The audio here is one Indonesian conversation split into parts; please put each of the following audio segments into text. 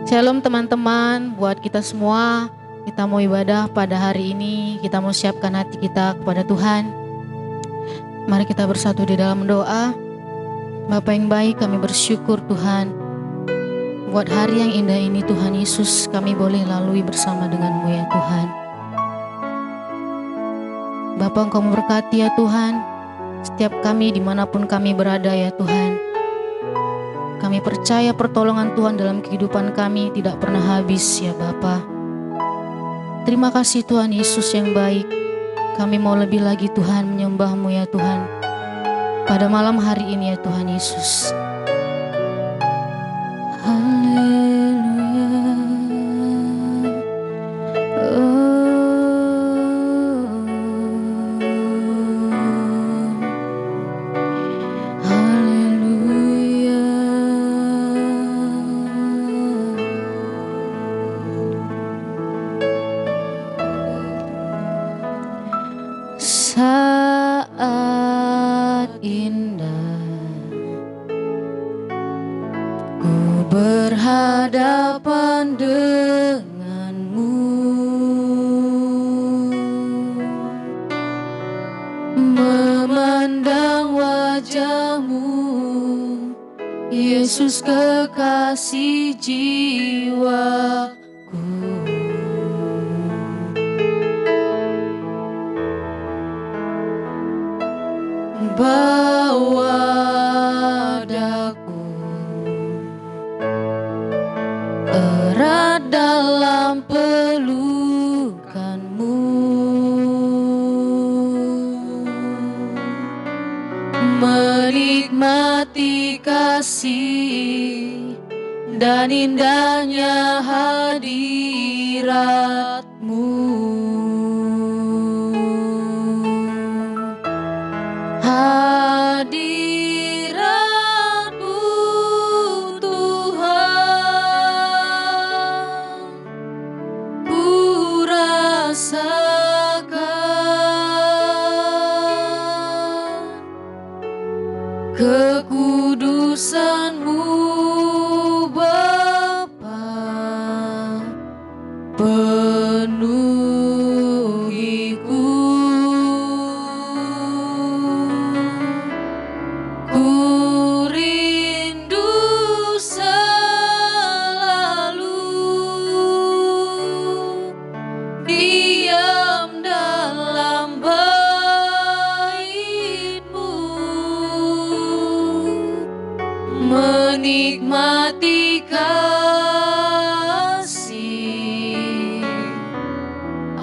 Shalom teman-teman, buat kita semua, kita mau ibadah pada hari ini, kita mau siapkan hati kita kepada Tuhan. Mari kita bersatu di dalam doa. Bapa yang baik, kami bersyukur Tuhan, buat hari yang indah ini Tuhan Yesus, kami boleh lalui bersama dengan-Mu ya Tuhan. Bapa, Engkau memberkati ya Tuhan, setiap kami dimanapun kami berada ya Tuhan. Kami percaya pertolongan Tuhan dalam kehidupan kami tidak pernah habis ya Bapa. Terima kasih Tuhan Yesus yang baik. Kami mau lebih lagi Tuhan menyembah-Mu ya Tuhan. Pada malam hari ini ya Tuhan Yesus. Saat indah ku berhadapan dengan-Mu, memandang wajah-Mu, Yesus kekasih jiwaku. Bawa daku erat dalam pelukan-Mu, menikmati kasih dan indahnya hadirat-Mu. Hadirat-Mu Tuhan, ku rasakan kekudusan-Mu Bapa, penuhiku. Ku rindu selalu diam dalam bait-Mu, menikmati kasih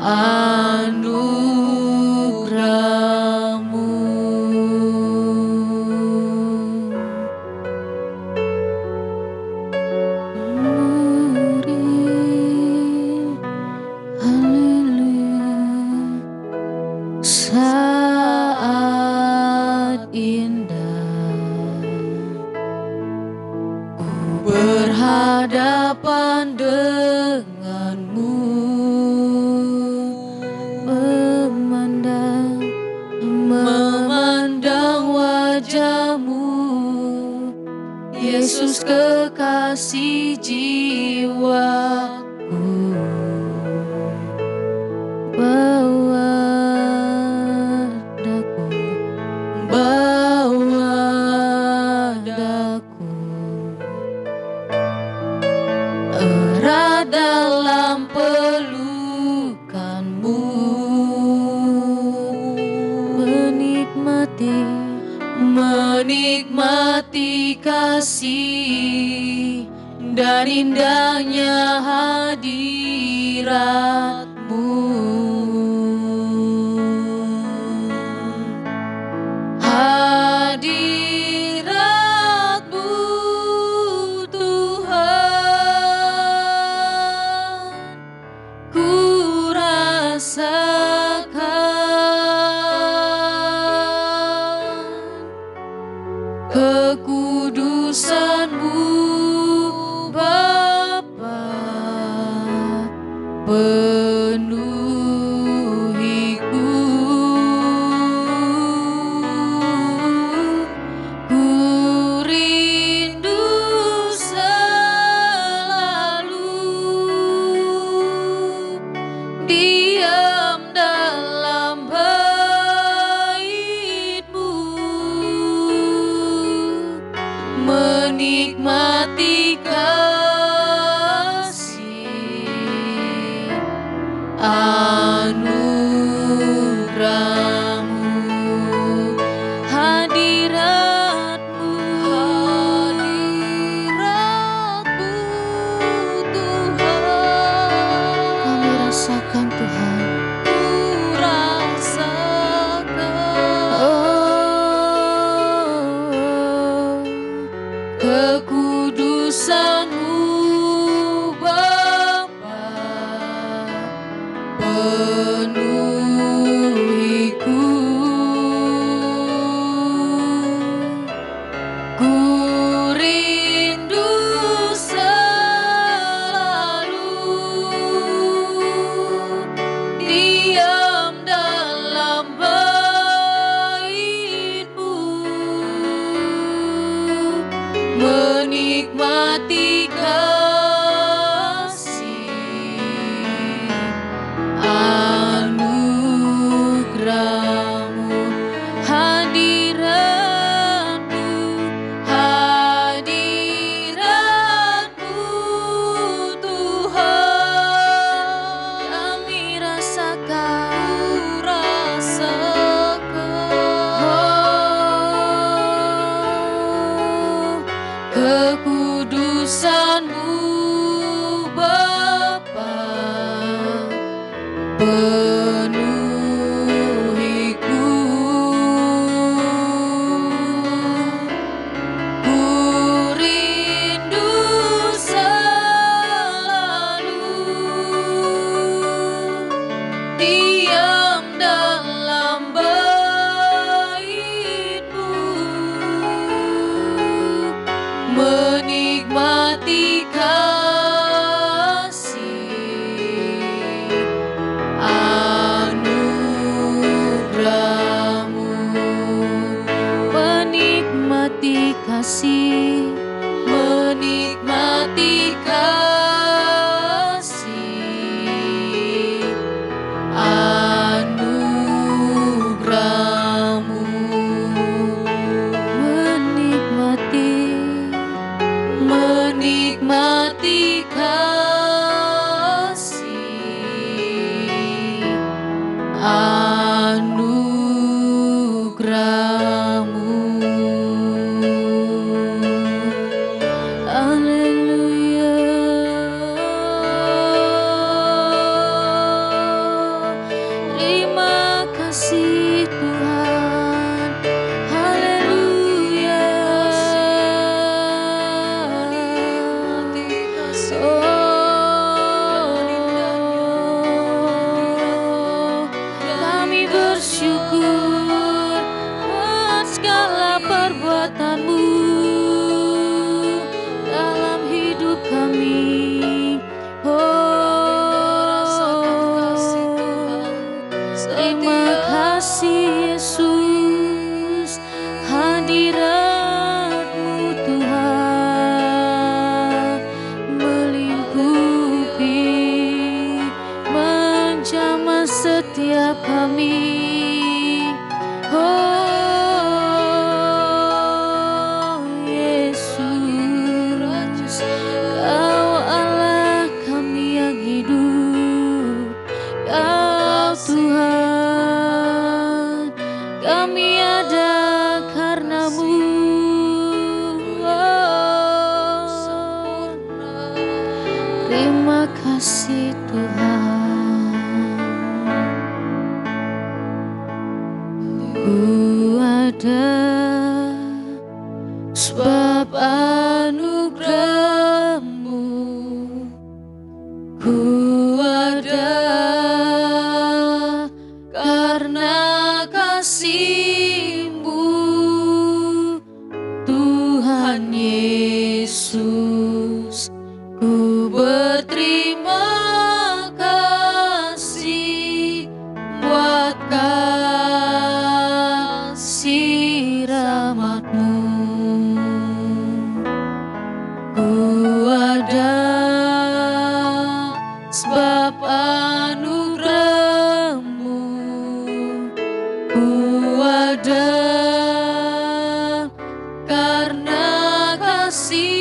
anugerah-Mu. Saat indah ku berhadapan dengan-Mu, memandang wajah-Mu, Yesus kekasih jiwaku. Bawa daku erat dalam pelukan-Mu, menikmati kasih dan indahnya hadirat-Mu. Hadirat-Mu Tuhan, ku rasakan kekudusan-Mu Bapa, penuhiku. menikmati kasih anugerah-Mu, hadirat-Mu, Tuhan. Kami rasakan Tuhan, kekudusan-Mu Bapa penuhiku, ku rindu selalu diam dalam bait-Mu, menikmati kasih anugerah-Mu, hadirat-Mu, hadirat-Mu Tuhan. Kami rasakan, kekudusan-Mu Bapa penuhiku, ku rindu selalu diam dalam bait-Mu, menikmati kasih anugerah-Mu, menikmati kasih, menikmati kasih anugerah-Mu, menikmati kasih anugerah-Mu. Haleluya. Terima kasih Tuhan. Haleluya. Kami bersyukur atas segala perbuatan-Mu dalam hidup kami. Terima kasih Yesus, hadirat-Mu Tuhan melingkupi, menjamah setiap kami. Yesus, Kau Allah kami yang hidup, Kau Tuhan, kami ada karena-Mu. Terima kasih Tuhan. Ku ada sebab anugerah-Mu, ku ada karena kasih-Mu Tuhan Yesus. Ku berterima kasih buat kasih rahmat-Mu. Ku ada sebab anugerah-Mu, ku ada karena kasih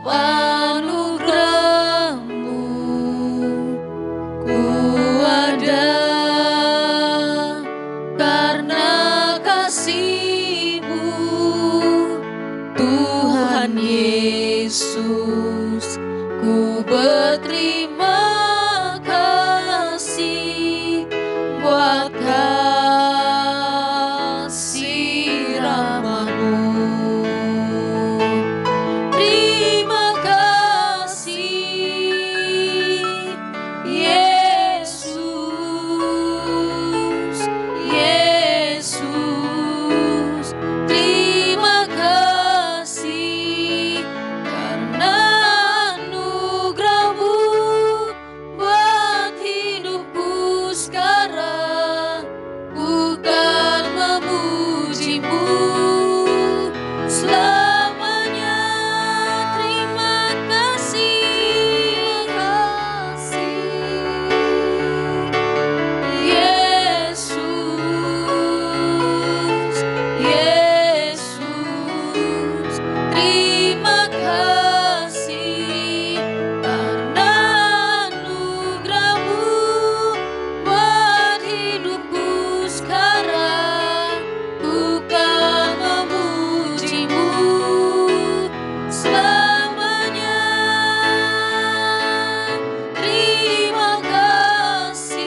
anugerah-Mu ku ada, karena kasih-Mu Tuhan Yesus, ku berterima kasih buat kasih rahmat-Mu. Terima kasih Yesus, Yesus. Terima kasih karena anugerah-Mu buat hidupku sekarang. Ku kan memuji-Mu selamanya. Terima kasih, Yesus, Yesus. Terima kasih karena anugerah-Mu buat hidupku sekarang. Ku kan memuji-Mu selamanya. Terima kasih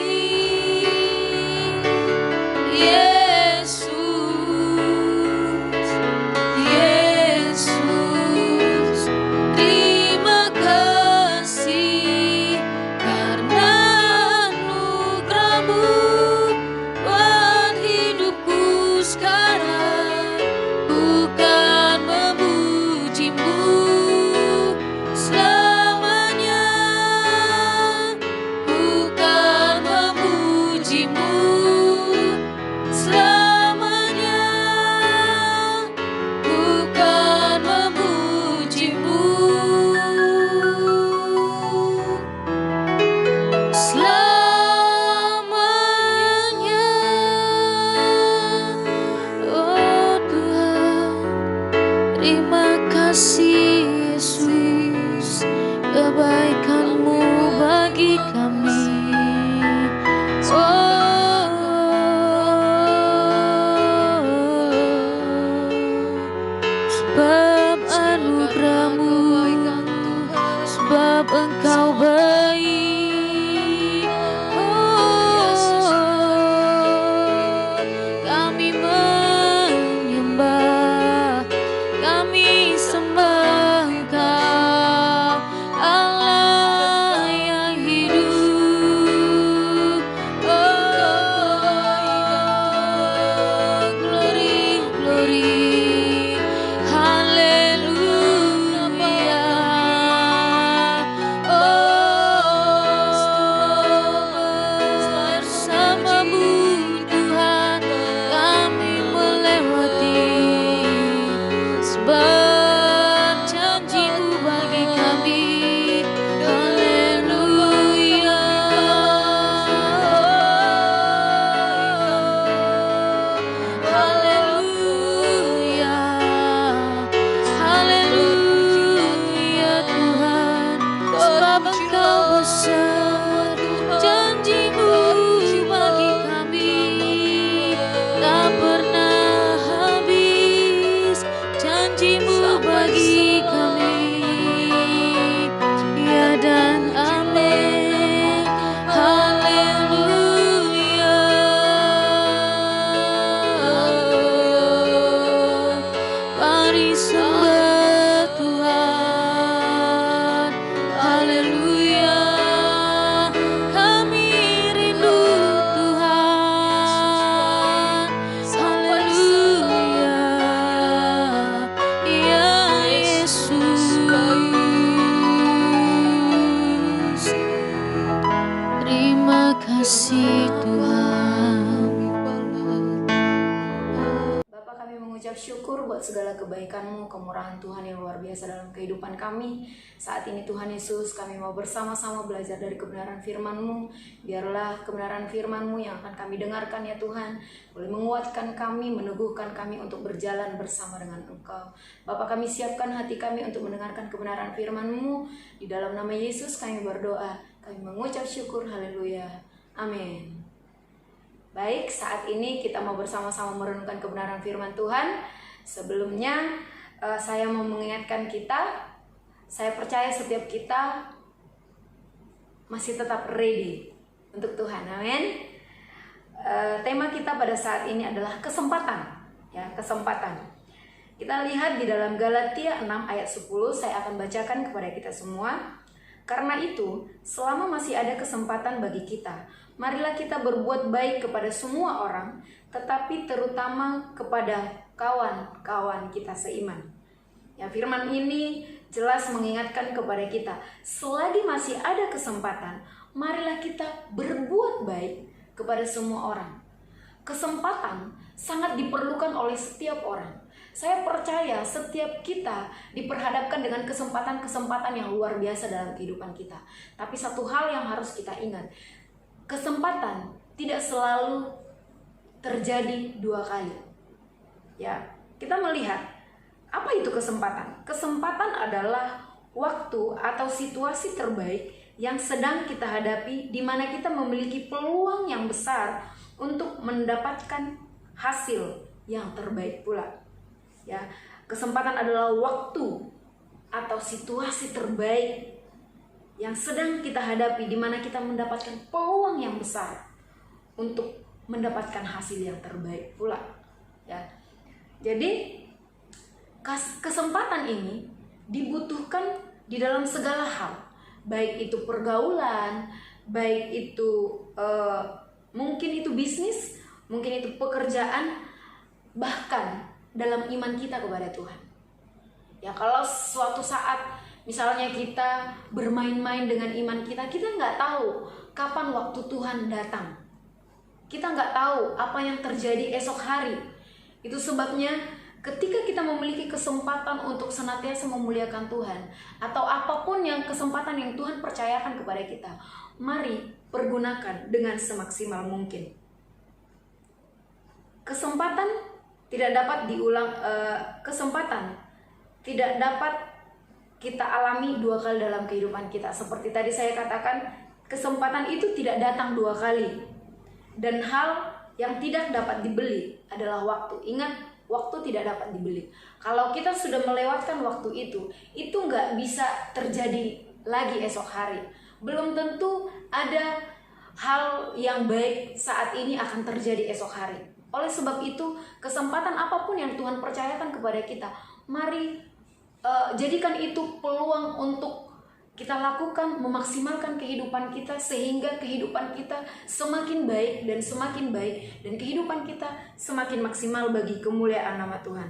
Yesus, Yesus. Terima kasih karena anugerah-Mu buat hidupku sekarang. Ku kan memuji-Mu selamanya. Ku kan memuji-Mu selamanya. Ku kan memuji-Mu selamanya. Oh Tuhan, terima kasih Yesus, kebaikan-Mu bagi kami. Sebab anugerah-Mu, sebab Engkau baik. Kami menyembah, kami sembah Engkau, Allah yang hidup. Glory, glory, haleluya. Oh buat segala kebaikan-Mu, kemurahan Tuhan yang luar biasa dalam kehidupan kami. Saat ini Tuhan Yesus, kami mau bersama-sama belajar dari kebenaran firman-Mu. Biarlah kebenaran firman-Mu yang akan kami dengarkan ya Tuhan, boleh menguatkan kami, meneguhkan kami untuk berjalan bersama dengan Engkau. Bapa, kami siapkan hati kami untuk mendengarkan kebenaran firman-Mu. Di dalam nama Yesus kami berdoa, kami mengucap syukur, haleluya, amin. Baik, saat ini kita mau bersama-sama merenungkan kebenaran firman Tuhan. Sebelumnya saya mau mengingatkan kita, saya percaya setiap kita masih tetap ready untuk Tuhan, amin. Tema kita pada saat ini adalah kesempatan, ya, kesempatan. Kita lihat di dalam Galatia 6 ayat 10, saya akan bacakan kepada kita semua. Karena itu, selama masih ada kesempatan bagi kita, marilah kita berbuat baik kepada semua orang, tetapi terutama kepada kawan-kawan kita seiman. Ya, firman ini jelas mengingatkan kepada kita, selagi masih ada kesempatan, marilah kita berbuat baik kepada semua orang. Kesempatan sangat diperlukan oleh setiap orang. Saya percaya setiap kita diperhadapkan dengan kesempatan-kesempatan yang luar biasa dalam kehidupan kita. Tapi satu hal yang harus kita ingat, kesempatan tidak selalu terjadi dua kali. Ya, kita melihat apa itu kesempatan? Kesempatan adalah waktu atau situasi terbaik yang sedang kita hadapi, di mana kita memiliki peluang yang besar untuk mendapatkan hasil yang terbaik pula. Ya, kesempatan adalah waktu atau situasi terbaik yang sedang kita hadapi, di mana kita mendapatkan peluang yang besar untuk mendapatkan hasil yang terbaik pula. Ya, jadi kesempatan ini dibutuhkan di dalam segala hal, baik itu pergaulan, baik itu mungkin itu bisnis, mungkin itu pekerjaan, bahkan dalam iman kita kepada Tuhan. Ya, kalau suatu saat misalnya kita bermain-main dengan iman kita, kita nggak tahu kapan waktu Tuhan datang. Kita nggak tahu apa yang terjadi esok hari. Itu sebabnya ketika kita memiliki kesempatan untuk senantiasa memuliakan Tuhan, atau apapun yang kesempatan yang Tuhan percayakan kepada kita, mari pergunakan dengan semaksimal mungkin. Kesempatan tidak dapat diulang, kesempatan tidak dapat kita alami dua kali dalam kehidupan kita. Seperti tadi saya katakan, kesempatan itu tidak datang dua kali. Dan hal yang tidak dapat dibeli adalah waktu. Ingat, waktu tidak dapat dibeli. Kalau kita sudah melewatkan waktu itu nggak bisa terjadi lagi esok hari. Belum tentu ada hal yang baik saat ini akan terjadi esok hari. Oleh sebab itu, kesempatan apapun yang Tuhan percayakan kepada kita, mari jadikan itu peluang untuk kita lakukan, memaksimalkan kehidupan kita, sehingga kehidupan kita semakin baik dan semakin baik, dan kehidupan kita semakin maksimal bagi kemuliaan nama Tuhan.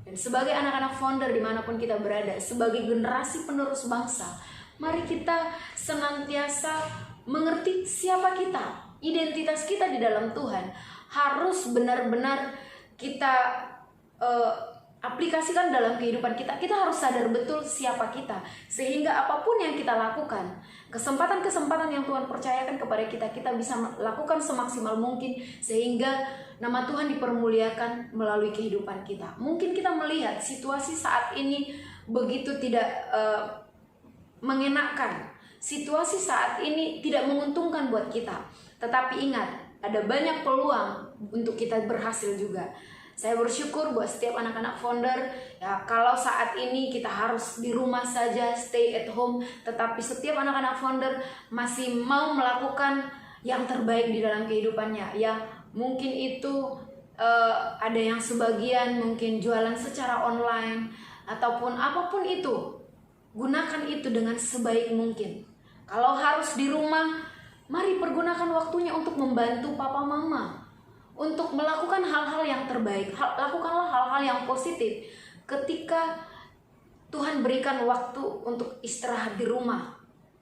Dan sebagai anak-anak founder dimanapun kita berada, sebagai generasi penerus bangsa, mari kita senantiasa mengerti siapa kita, identitas kita di dalam Tuhan harus benar-benar kita aplikasikan dalam kehidupan kita. Kita harus sadar betul siapa kita, sehingga apapun yang kita lakukan, kesempatan-kesempatan yang Tuhan percayakan kepada kita, kita bisa lakukan semaksimal mungkin, sehingga nama Tuhan dipermuliakan melalui kehidupan kita. Mungkin kita melihat situasi saat ini begitu tidak mengenakan, situasi saat ini tidak menguntungkan buat kita, tetapi ingat, ada banyak peluang untuk kita berhasil juga. Saya bersyukur buat setiap anak-anak founder, ya, kalau saat ini kita harus di rumah saja, stay at home, tetapi setiap anak-anak founder masih mau melakukan yang terbaik di dalam kehidupannya. Ya, mungkin itu ada yang sebagian mungkin jualan secara online ataupun apapun itu, gunakan itu dengan sebaik mungkin. Kalau harus di rumah, mari pergunakan waktunya untuk membantu papa mama, untuk melakukan hal-hal yang terbaik. Lakukanlah hal-hal yang positif ketika Tuhan berikan waktu untuk istirahat di rumah.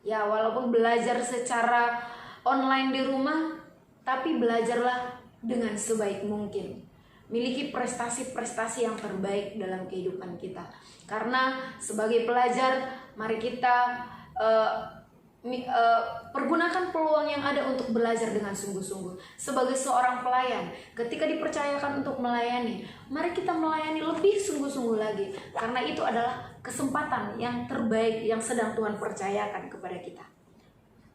Ya, walaupun belajar secara online di rumah, tapi belajarlah dengan sebaik mungkin. miliki prestasi-prestasi yang terbaik dalam kehidupan kita. Karena sebagai pelajar, mari kita pergunakan peluang yang ada untuk belajar dengan sungguh-sungguh. Sebagai seorang pelayan, ketika dipercayakan untuk melayani, mari kita melayani lebih sungguh-sungguh lagi, karena itu adalah kesempatan yang terbaik yang sedang Tuhan percayakan kepada kita.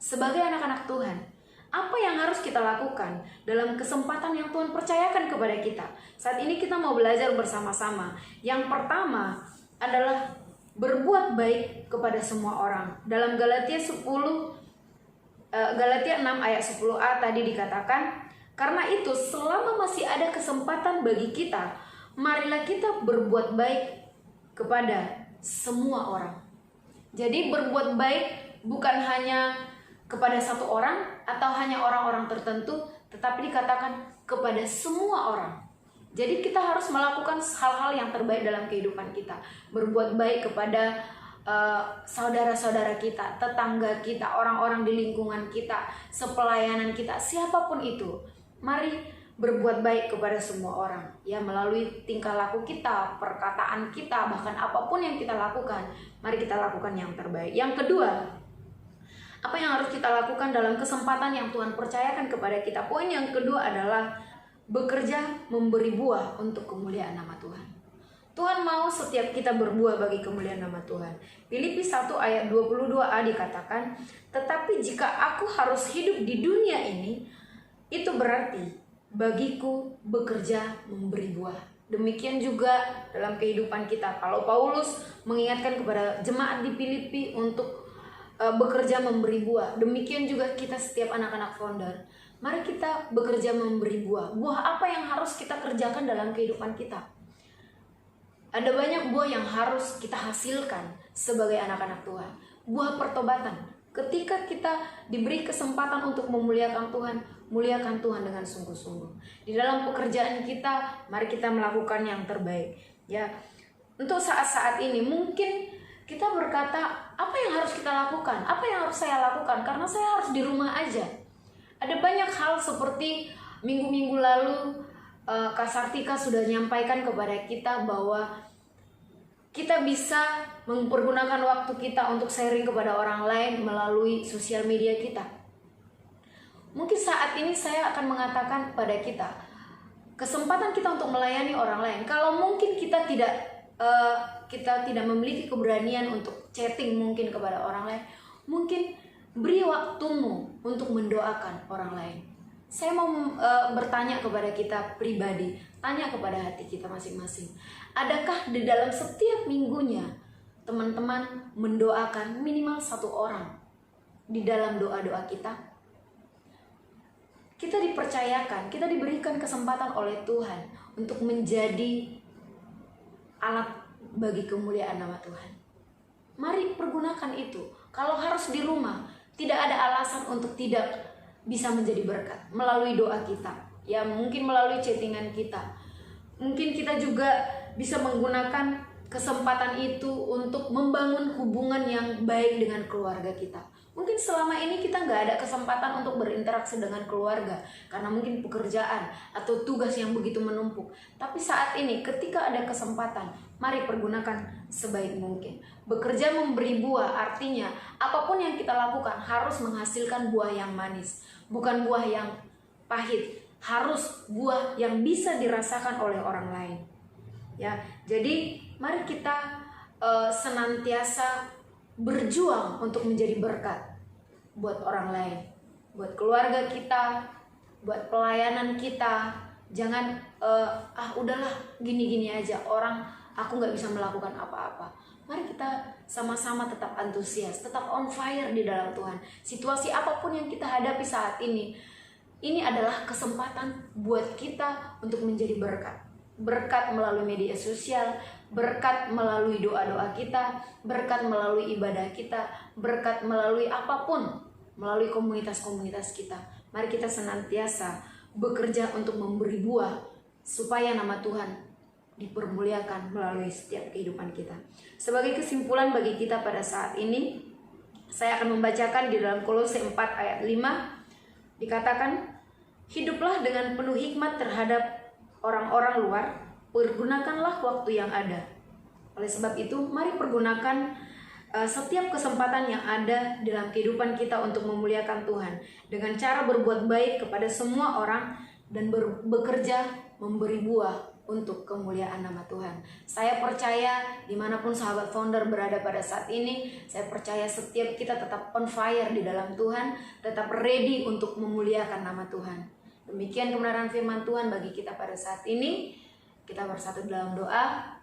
Sebagai anak-anak Tuhan, apa yang harus kita lakukan dalam kesempatan yang Tuhan percayakan kepada kita? Saat ini kita mau belajar bersama-sama. Yang pertama adalah berbuat baik kepada semua orang. Dalam Galatia 6 ayat 10a tadi dikatakan, karena itu selama masih ada kesempatan bagi kita, marilah kita berbuat baik kepada semua orang. Jadi berbuat baik bukan hanya kepada satu orang atau hanya orang-orang tertentu, tetapi dikatakan kepada semua orang. Jadi kita harus melakukan hal-hal yang terbaik dalam kehidupan kita. Berbuat baik kepada saudara-saudara kita, tetangga kita, orang-orang di lingkungan kita, sepelayanan kita, siapapun itu. Mari berbuat baik kepada semua orang, ya, melalui tingkah laku kita, perkataan kita, bahkan apapun yang kita lakukan, mari kita lakukan yang terbaik. Yang kedua, apa yang harus kita lakukan dalam kesempatan yang Tuhan percayakan kepada kita? Poin yang kedua adalah bekerja memberi buah untuk kemuliaan nama Tuhan. Tuhan mau setiap kita berbuah bagi kemuliaan nama Tuhan. Filipi 1 ayat 22a dikatakan, tetapi jika aku harus hidup di dunia ini, itu berarti bagiku bekerja memberi buah. Demikian juga dalam kehidupan kita. Kalau Paulus mengingatkan kepada jemaat di Filipi untuk bekerja memberi buah, demikian juga kita setiap anak-anak founder. Mari kita bekerja memberi buah. Buah apa yang harus kita kerjakan dalam kehidupan kita? Ada banyak buah yang harus kita hasilkan sebagai anak-anak Tuhan. Buah pertobatan. Ketika kita diberi kesempatan untuk memuliakan Tuhan, muliakan Tuhan dengan sungguh-sungguh. Di dalam pekerjaan kita, mari kita melakukan yang terbaik. Ya, untuk saat-saat ini mungkin kita berkata, apa yang harus kita lakukan? Apa yang harus saya lakukan? Karena saya harus di rumah aja. Ada banyak hal seperti minggu-minggu lalu Kak Sartika sudah menyampaikan kepada kita bahwa kita bisa mempergunakan waktu kita untuk sharing kepada orang lain melalui sosial media kita. Mungkin saat ini saya akan mengatakan kepada kita, kesempatan kita untuk melayani orang lain. Kalau mungkin kita tidak memiliki keberanian untuk chatting mungkin kepada orang lain, mungkin beri waktumu untuk mendoakan orang lain. Saya mau bertanya kepada kita pribadi, tanya kepada hati kita masing-masing. Adakah di dalam setiap minggunya teman-teman mendoakan minimal satu orang di dalam doa-doa kita? Kita dipercayakan, kita diberikan kesempatan oleh Tuhan untuk menjadi alat bagi kemuliaan nama Tuhan. Mari pergunakan itu. Kalau harus di rumah, tidak ada alasan untuk tidak bisa menjadi berkat melalui doa kita. Ya, mungkin melalui chattingan kita. Mungkin kita juga bisa menggunakan kesempatan itu untuk membangun hubungan yang baik dengan keluarga kita. Mungkin selama ini kita nggak ada kesempatan untuk berinteraksi dengan keluarga karena mungkin pekerjaan atau tugas yang begitu menumpuk. Tapi saat ini ketika ada kesempatan, mari pergunakan sebaik mungkin. Bekerja memberi buah artinya apapun yang kita lakukan harus menghasilkan buah yang manis, bukan buah yang pahit. Harus buah yang bisa dirasakan oleh orang lain. Ya, jadi mari kita senantiasa berjuang untuk menjadi berkat buat orang lain, buat keluarga kita, buat pelayanan kita. Jangan udahlah gini-gini aja, orang aku nggak bisa melakukan apa-apa. Mari kita sama-sama tetap antusias, tetap on fire di dalam Tuhan. Situasi apapun yang kita hadapi saat ini adalah kesempatan buat kita untuk menjadi berkat. Berkat melalui media sosial, berkat melalui doa-doa kita, berkat melalui ibadah kita, berkat melalui apapun, melalui komunitas-komunitas kita. Mari kita senantiasa bekerja untuk memberi buah supaya nama Tuhan dipermuliakan melalui setiap kehidupan kita. Sebagai kesimpulan bagi kita pada saat ini, saya akan membacakan di dalam Kolose 4 ayat 5, dikatakan, hiduplah dengan penuh hikmat terhadap orang-orang luar, pergunakanlah waktu yang ada. Oleh sebab itu, mari pergunakan setiap kesempatan yang ada dalam kehidupan kita untuk memuliakan Tuhan dengan cara berbuat baik kepada semua orang dan bekerja memberi buah untuk kemuliaan nama Tuhan. Saya percaya dimanapun sahabat founder berada pada saat ini, saya percaya setiap kita tetap on fire di dalam Tuhan, tetap ready untuk memuliakan nama Tuhan. Demikian kebenaran firman Tuhan bagi kita pada saat ini. Kita bersatu dalam doa.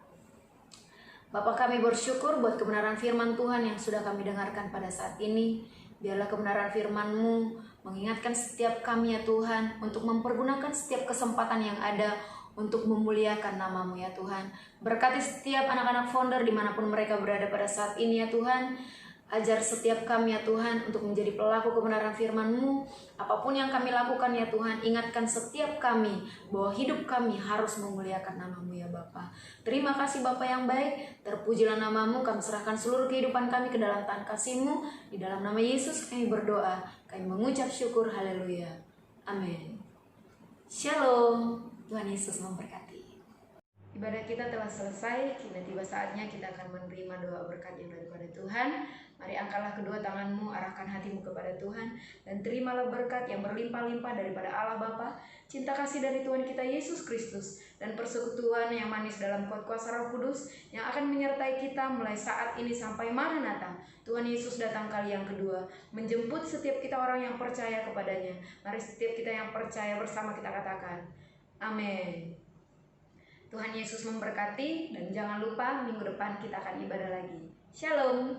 Bapa, kami bersyukur buat kebenaran firman Tuhan yang sudah kami dengarkan pada saat ini. Biarlah kebenaran firman-Mu mengingatkan setiap kami ya Tuhan, untuk mempergunakan setiap kesempatan yang ada untuk memuliakan nama-Mu ya Tuhan. Berkati setiap anak-anak founder dimanapun mereka berada pada saat ini ya Tuhan. Ajar setiap kami ya Tuhan untuk menjadi pelaku kebenaran firman-Mu. Apapun yang kami lakukan ya Tuhan, ingatkan setiap kami bahwa hidup kami harus memuliakan nama-Mu ya Bapa. Terima kasih Bapa yang baik, terpujilah nama-Mu. Kami serahkan seluruh kehidupan kami ke dalam tangan kasih-Mu. Di dalam nama Yesus kami berdoa, kami mengucap syukur, haleluya. Amin. Shalom, Tuhan Yesus memberkati. Ibadah kita telah selesai, kini tiba saatnya kita akan menerima doa berkat yang daripada Tuhan. Mari angkatlah kedua tanganmu, arahkan hatimu kepada Tuhan, dan terimalah berkat yang berlimpah-limpah daripada Allah Bapa, cinta kasih dari Tuhan kita Yesus Kristus, dan persekutuan yang manis dalam kuasa Roh Kudus yang akan menyertai kita mulai saat ini sampai Maranatha. Tuhan Yesus datang kali yang kedua, menjemput setiap kita orang yang percaya kepadanya. Mari setiap kita yang percaya bersama kita katakan, amin. Tuhan Yesus memberkati, dan jangan lupa minggu depan kita akan ibadah lagi. Shalom.